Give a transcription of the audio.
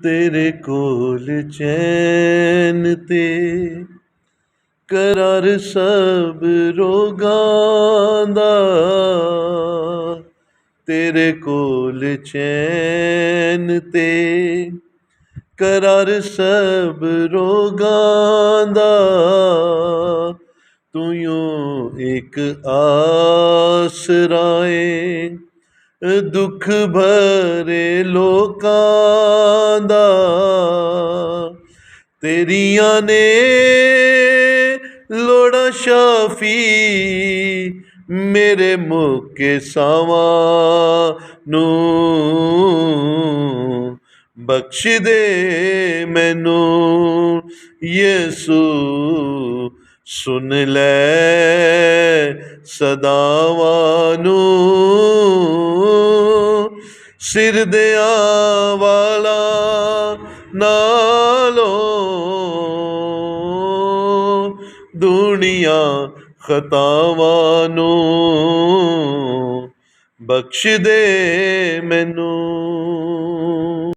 ਤੇਰੇ ਕੋਲ ਚੈਨ ਤੇ ਕਰਾਰ ਸਭ ਰੋਗਾਂ ਦਾ। ਤੇਰੇ ਕੋਲ ਚੈਨ ਤੇ ਕਰਾਰ ਸਭ ਰੋਗਾਂ ਦਾ। ਤੂੰ ਯੂੰ ਇੱਕ ਆਸਰਾ ਏ ਦੁੱਖ ਭਰੇ ਲੋਕਾਂ ਦਾ। ਤੇਰੀਆਂ ਨੇ ਲੋੜਾਂ ਸ਼ਾਫੀ ਮੇਰੇ ਮੁੱਕੇ ਸਾਵਾਂ ਨੂੰ। ਬਖਸ਼ ਦੇ ਮੈਨੂੰ ਯਿਸੂ, ਸੁਣ ਲੈ ਸਦਾਵਾਂ ਨੂੰ। ਸਿਰ ਦਿਆਂ ਵਾਲਾ ਨਾਲੋਂ ਦੁਨੀਆਂ ਖਤਾਵਾਂ ਨੂੰ। ਬਖਸ਼ ਦੇ ਮੈਨੂੰ।